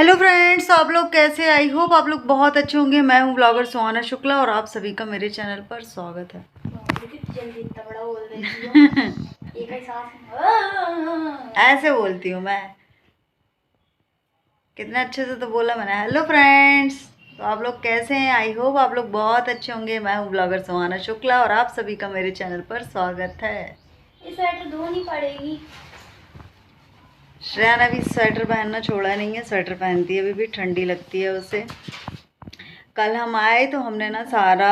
Hello friends, आप लोग कैसे? आई होप आप लोग बहुत अच्छे होंगे। मैं हूँ ब्लॉगर सुहाना शुक्ला और आप सभी का मेरे चैनल पर स्वागत है। ऐसे बोलती हूँ मैं, कितना अच्छे से तो बोला मैंने। हेलो फ्रेंड्स, तो आप लोग कैसे हैं? आई होप आप लोग बहुत अच्छे होंगे। मैं हूँ ब्लॉगर सुहाना शुक्ला और आप सभी का मेरे चैनल पर स्वागत है। ये स्वेटर धोनी पड़ेगी। श्रेया ने अभी स्वेटर पहनना छोड़ा नहीं है, स्वेटर पहनती है, अभी भी ठंडी लगती है उसे। कल हम आए तो हमने ना सारा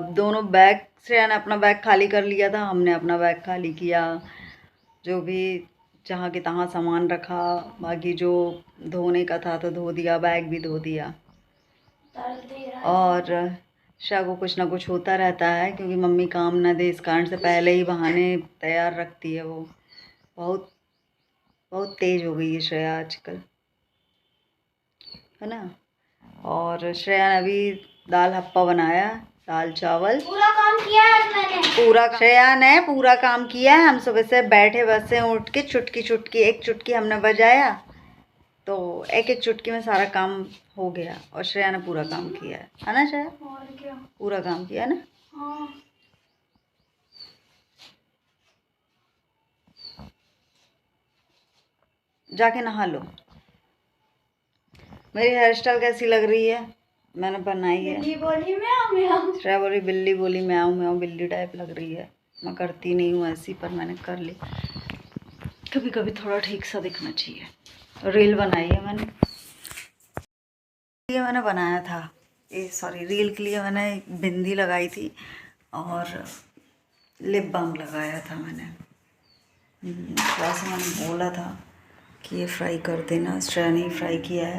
दोनों बैग, श्रेया ने अपना बैग खाली कर लिया था, हमने अपना बैग खाली किया। जो भी जहाँ के तहाँ सामान रखा, बाकी जो धोने का था तो धो दिया, बैग भी धो दिया। और श्रेया को कुछ ना कुछ होता रहता है क्योंकि मम्मी काम ना दे, इस कारण से पहले ही बहाने तैयार रखती है वो। बहुत बहुत तेज हो गई है श्रेया आजकल, है ना। और श्रेया ने अभी दाल हप्पा बनाया, दाल चावल। पूरा काम किया है मैंने। श्रेया ने पूरा काम किया है। हम सुबह से बैठे बसे उठ के चुटकी चुटकी, एक चुटकी हमने बजाया तो एक एक चुटकी में सारा काम हो गया और श्रेया ने पूरा काम किया है ना श्रेया? और क्या, पूरा काम किया ना। हाँ। जाके नहा लो। मेरी हेयर स्टाइल कैसी लग रही है? मैंने बनाई है। बिल्ली बोली म्याऊं म्याऊं। श्रेया बोली बिल्ली बोली म्याऊं म्याऊं, बिल्ली टाइप लग रही है। मैं करती नहीं हूँ ऐसी, पर मैंने कर ली। कभी कभी थोड़ा ठीक सा दिखना चाहिए। रील बनाई है मैंने, ये मैंने बनाया था, ये सॉरी रील के लिए मैंने बिंदी लगाई थी और लिप बाम लगाया था मैंने। थोड़ा सा मैंने बोला था कि ये फ्राई कर देना, श्रेया ने फ्राई किया है।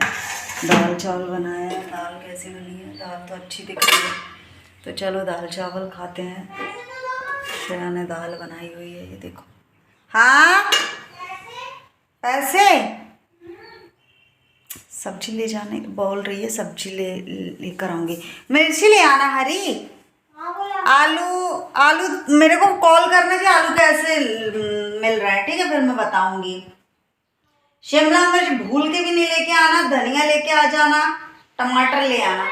दाल चावल बनाया है। दाल कैसी बनी है? दाल तो अच्छी दिख रही है, तो चलो दाल चावल खाते हैं। श्रेया ने दाल बनाई हुई है, ये देखो। हाँ, पैसे सब्जी ले जाने बोल रही है, सब्जी लेकर आऊंगी। मिर्ची ले आना हरी। आलू, आलू मेरे को कॉल करना कि आलू कैसे मिल रहा है, ठीक है? फिर मैं बताऊंगी। शिमला मिर्च भूल के भी नहीं लेके आना, धनिया लेके आ जाना, टमाटर ले आना।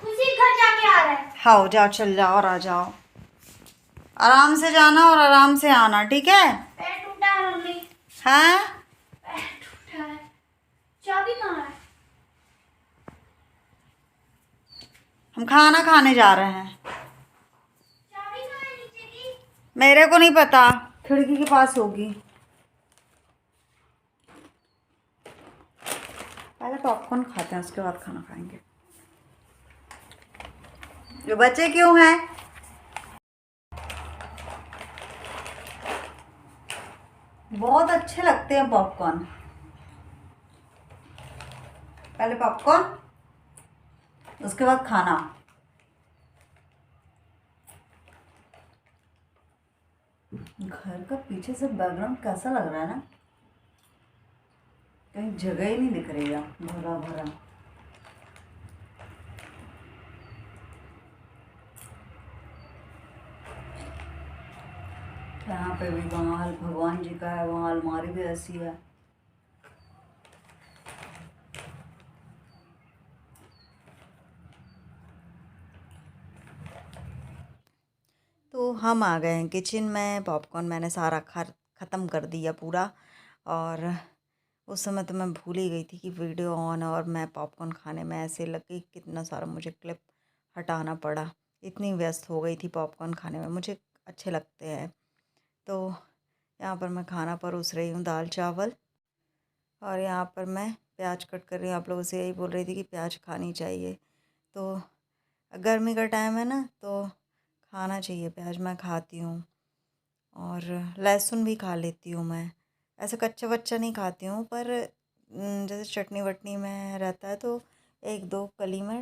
उसी घर जाके आ रहा है। हाँ जाओ, चल जाओ और आ जाओ। आराम से जाना और आराम से आना, ठीक है? पैर टूटा है मम्मी। हाँ, पैर टूटा है। चाबी कहाँ है? हम खाना खाने जा रहे हैं। चाबी कहाँ है नीचे की? मेरे को नहीं पता, खिड़की के पास होगी। पहले पॉपकॉर्न खाते हैं, उसके बाद खाना खाएंगे। जो बच्चे क्यों हैं? बहुत अच्छे लगते हैं पॉपकॉर्न। पहले पॉपकॉर्न, उसके बाद खाना। घर का पीछे से बैकग्राउंड कैसा लग रहा है ना, कहीं जगह ही नहीं दिख रही है, भरा भरा। यहाँ पे भी वहाँ भगवान जी का है, वहाँ अलमारी भी ऐसी है। तो हम आ गए हैं किचन में। पॉपकॉर्न मैंने सारा ख़त्म कर दिया पूरा। और उस समय तो मैं भूल ही गई थी कि वीडियो ऑन है और मैं पॉपकॉर्न खाने में ऐसे लगी, कितना सारा मुझे क्लिप हटाना पड़ा। इतनी व्यस्त हो गई थी पॉपकॉर्न खाने में, मुझे अच्छे लगते हैं। तो यहाँ पर मैं खाना परोस रही हूँ, दाल चावल। और यहाँ पर मैं प्याज कट कर रही हूँ। आप लोगों से यही बोल रही थी कि प्याज खानी चाहिए। तो गर्मी का टाइम है ना, तो खाना चाहिए प्याज, मैं खाती हूँ। और लहसुन भी खा लेती हूँ मैं, ऐसे कच्चा वच्चा नहीं खाती हूँ, पर जैसे चटनी वटनी में रहता है तो एक दो कली में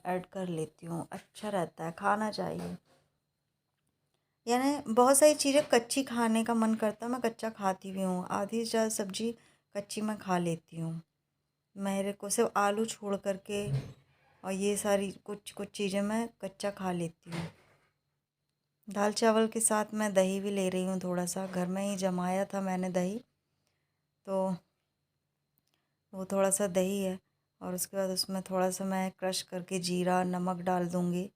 ऐड कर लेती हूँ। अच्छा रहता है, खाना चाहिए। यानी बहुत सारी चीज़ें कच्ची खाने का मन करता है, मैं कच्चा खाती भी हूँ। आधी से ज़्यादा सब्ज़ी कच्ची मैं खा लेती हूँ। मेरे को सिर्फ आलू छोड़ करके और ये सारी कुछ कुछ चीज़ें मैं कच्चा खा लेती हूँ। दाल चावल के साथ मैं दही भी ले रही हूँ, थोड़ा सा घर में ही जमाया था मैंने दही, तो वो थोड़ा सा दही है और उसके बाद उसमें थोड़ा सा मैं क्रश करके जीरा नमक डाल दूँगी।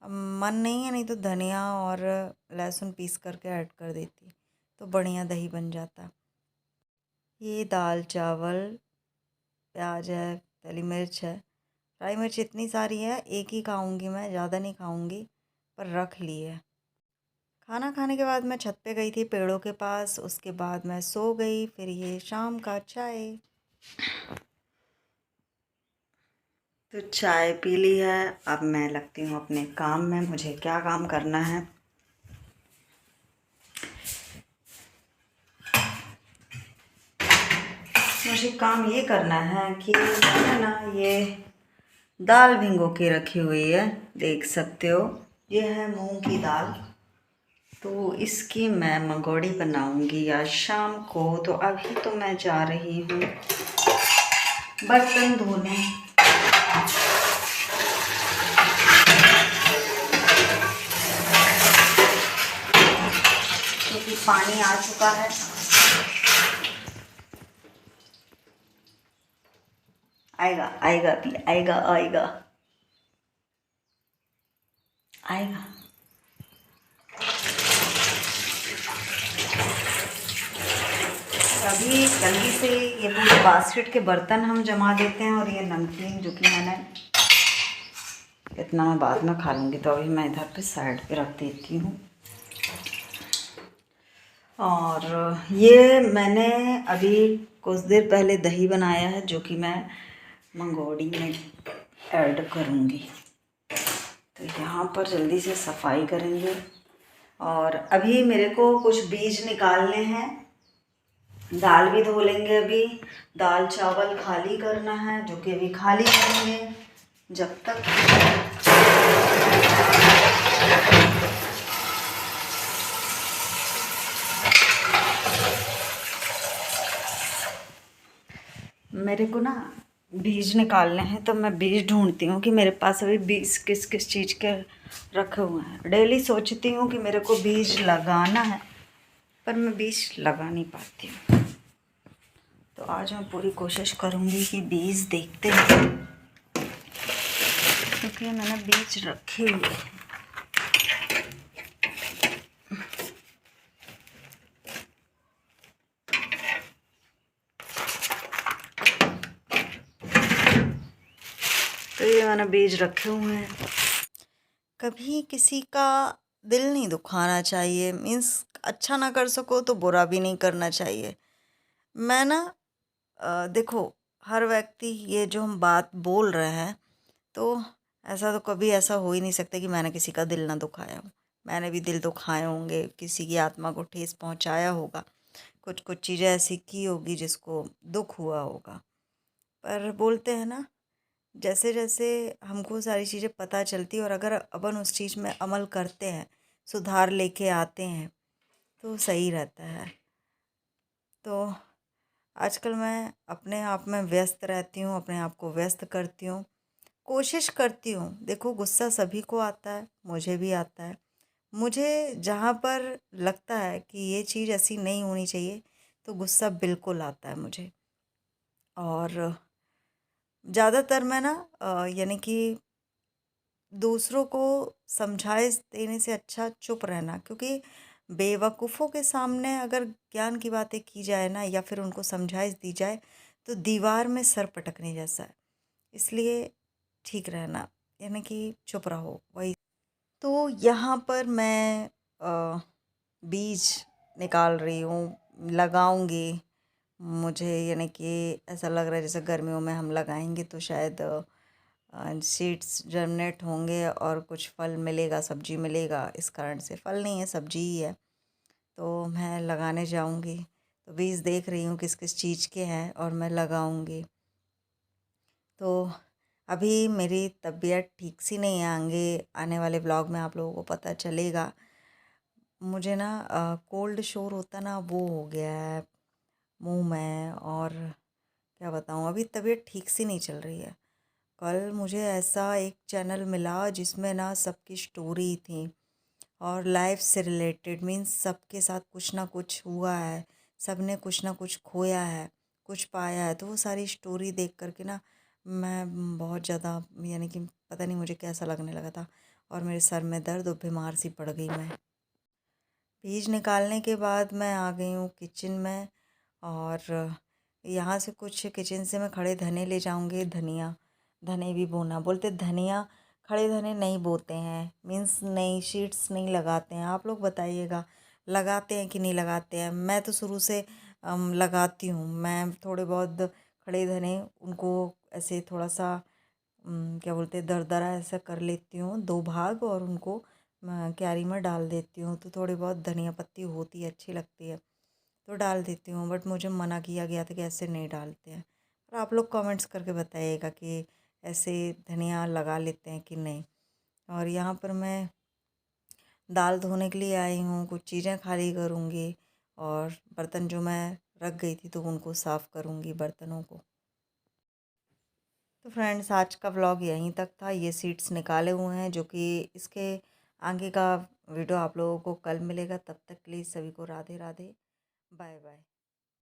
अब मन नहीं है नहीं तो धनिया और लहसुन पीस करके ऐड कर देती तो बढ़िया दही बन जाता। ये दाल चावल, प्याज है, तली मिर्च है, फ्राई मिर्च इतनी सारी है, एक ही खाऊंगी मैं, ज़्यादा नहीं खाऊंगी, पर रख ली है। खाना खाने के बाद मैं छत पे गई थी पेड़ों के पास, उसके बाद मैं सो गई। फिर ये शाम का चाय, तो चाय पी ली है। अब मैं लगती हूँ अपने काम में। मुझे क्या काम करना है? मुझे काम ये करना है कि मैंने ना ये दाल भिगो के रखी हुई है, देख सकते हो। ये है मूंग की दाल, तो इसकी मैं मंगोड़ी बनाऊंगी आज शाम को। तो अभी तो मैं जा रही हूँ बर्तन धोने। क्योंकि पानी आ चुका है। आएगा आएगा भी, आएगा आएगा आएगा। अभी जल्दी से ये पूरे बास्केट के बर्तन हम जमा देते हैं। और ये नमकीन जो कि मैंने, इतना मैं बाद में खा लूँगी, तो अभी मैं इधर पे साइड पे रख देती हूँ। और ये मैंने अभी कुछ देर पहले दही बनाया है, जो कि मैं मंगोड़ी में ऐड करूँगी। तो यहाँ पर जल्दी से सफाई करेंगे। और अभी मेरे को कुछ बीज निकालने हैं। दाल भी धो लेंगे अभी। दाल चावल खाली करना है, जो कि अभी खाली करेंगे जब तक। मेरे को ना बीज निकालने हैं, तो मैं बीज ढूंढती हूँ कि मेरे पास अभी बीज किस किस चीज़ के रखे हुए हैं। डेली सोचती हूँ कि मेरे को बीज लगाना है, पर मैं बीज लगा नहीं पाती हूँ। तो आज मैं पूरी कोशिश करूँगी कि बीज देखते हैं, क्योंकि मैंने बीज रखे हुए हैं। तो ये मैंने बीज रखे हुए हैं। कभी किसी का दिल नहीं दुखाना चाहिए, मीन्स अच्छा ना कर सको तो बुरा भी नहीं करना चाहिए। मैं ना देखो, हर व्यक्ति ये जो हम बात बोल रहे हैं, तो ऐसा तो कभी ऐसा हो ही नहीं सकता कि मैंने किसी का दिल ना दुखाया हो। मैंने भी दिल दुखाए होंगे, किसी की आत्मा को ठेस पहुंचाया होगा, कुछ कुछ चीज़ें ऐसी की होगी जिसको दुख हुआ होगा। पर बोलते हैं ना, जैसे जैसे हमको सारी चीज़ें पता चलती और अगर अपन उस चीज़ में अमल करते हैं, सुधार लेके आते हैं, तो सही रहता है। तो आजकल मैं अपने आप में व्यस्त रहती हूँ, अपने आप को व्यस्त करती हूँ, कोशिश करती हूँ। देखो, गुस्सा सभी को आता है, मुझे भी आता है। मुझे जहाँ पर लगता है कि ये चीज़ ऐसी नहीं होनी चाहिए, तो गुस्सा बिल्कुल आता है मुझे। और ज़्यादातर मैं ना यानी कि दूसरों को समझाए देने से अच्छा चुप रहना, क्योंकि बेवकूफ़ों के सामने अगर ज्ञान की बातें की जाए ना, या फिर उनको समझाइश दी जाए, तो दीवार में सर पटकने जैसा है। इसलिए ठीक रहना, यानी कि चुप रहो, वही। तो यहाँ पर मैं बीज निकाल रही हूँ, लगाऊंगी। मुझे यानी कि ऐसा लग रहा है जैसे गर्मियों में हम लगाएंगे तो शायद सीड्स जर्मिनेट होंगे और कुछ फल मिलेगा, सब्जी मिलेगा। इस कारण से फल नहीं है, सब्जी ही है। तो मैं लगाने जाऊंगी, तो बीज देख रही हूँ किस किस चीज़ के हैं और मैं लगाऊंगी। तो अभी मेरी तबीयत ठीक सी नहीं है, आगे आने वाले ब्लॉग में आप लोगों को पता चलेगा। मुझे ना कोल्ड शोर होता ना, वो हो गया है मुंह में। और क्या बताऊँ, अभी तबीयत ठीक सी नहीं चल रही है। कल मुझे ऐसा एक चैनल मिला जिसमें ना सबकी स्टोरी थी और लाइफ से रिलेटेड, मीन्स सबके साथ कुछ ना कुछ हुआ है, सब ने कुछ ना कुछ खोया है, कुछ पाया है। तो वो सारी स्टोरी देख कर के ना मैं बहुत ज़्यादा, यानी कि पता नहीं मुझे कैसा लगने लगा था, और मेरे सर में दर्द और बीमार सी पड़ गई मैं। बीज निकालने के बाद मैं आ गई हूँ किचन में, और यहाँ से कुछ किचन से मैं खड़े धने ले जाऊँगी। धनिया, धने भी बोना बोलते, धनिया खड़े धने नहीं बोते हैं, मीन्स नहीं, शीट्स नहीं लगाते हैं। आप लोग बताइएगा लगाते हैं कि नहीं लगाते हैं। मैं तो शुरू से लगाती हूँ। मैं थोड़े बहुत खड़े धने उनको ऐसे थोड़ा सा क्या बोलते हैं, दरदरा ऐसा कर लेती हूँ 2 भाग, और उनको क्यारी में डाल देती हूँ। तो थोड़ी बहुत धनिया पत्ती होती है, अच्छी लगती है, तो डाल देती हूँ। बट मुझे मना किया गया था कि ऐसे नहीं डालते हैं। और आप लोग कमेंट्स करके बताइएगा कि ऐसे धनिया लगा लेते हैं कि नहीं। और यहाँ पर मैं दाल धोने के लिए आई हूँ, कुछ चीज़ें खाली करूँगी, और बर्तन जो मैं रख गई थी तो उनको साफ़ करूँगी, बर्तनों को। तो फ्रेंड्स, आज का व्लॉग यहीं तक था। ये सीड्स निकाले हुए हैं, जो कि इसके आगे का वीडियो आप लोगों को कल मिलेगा। तब तक के लिए सभी को राधे राधे, बाय बाय।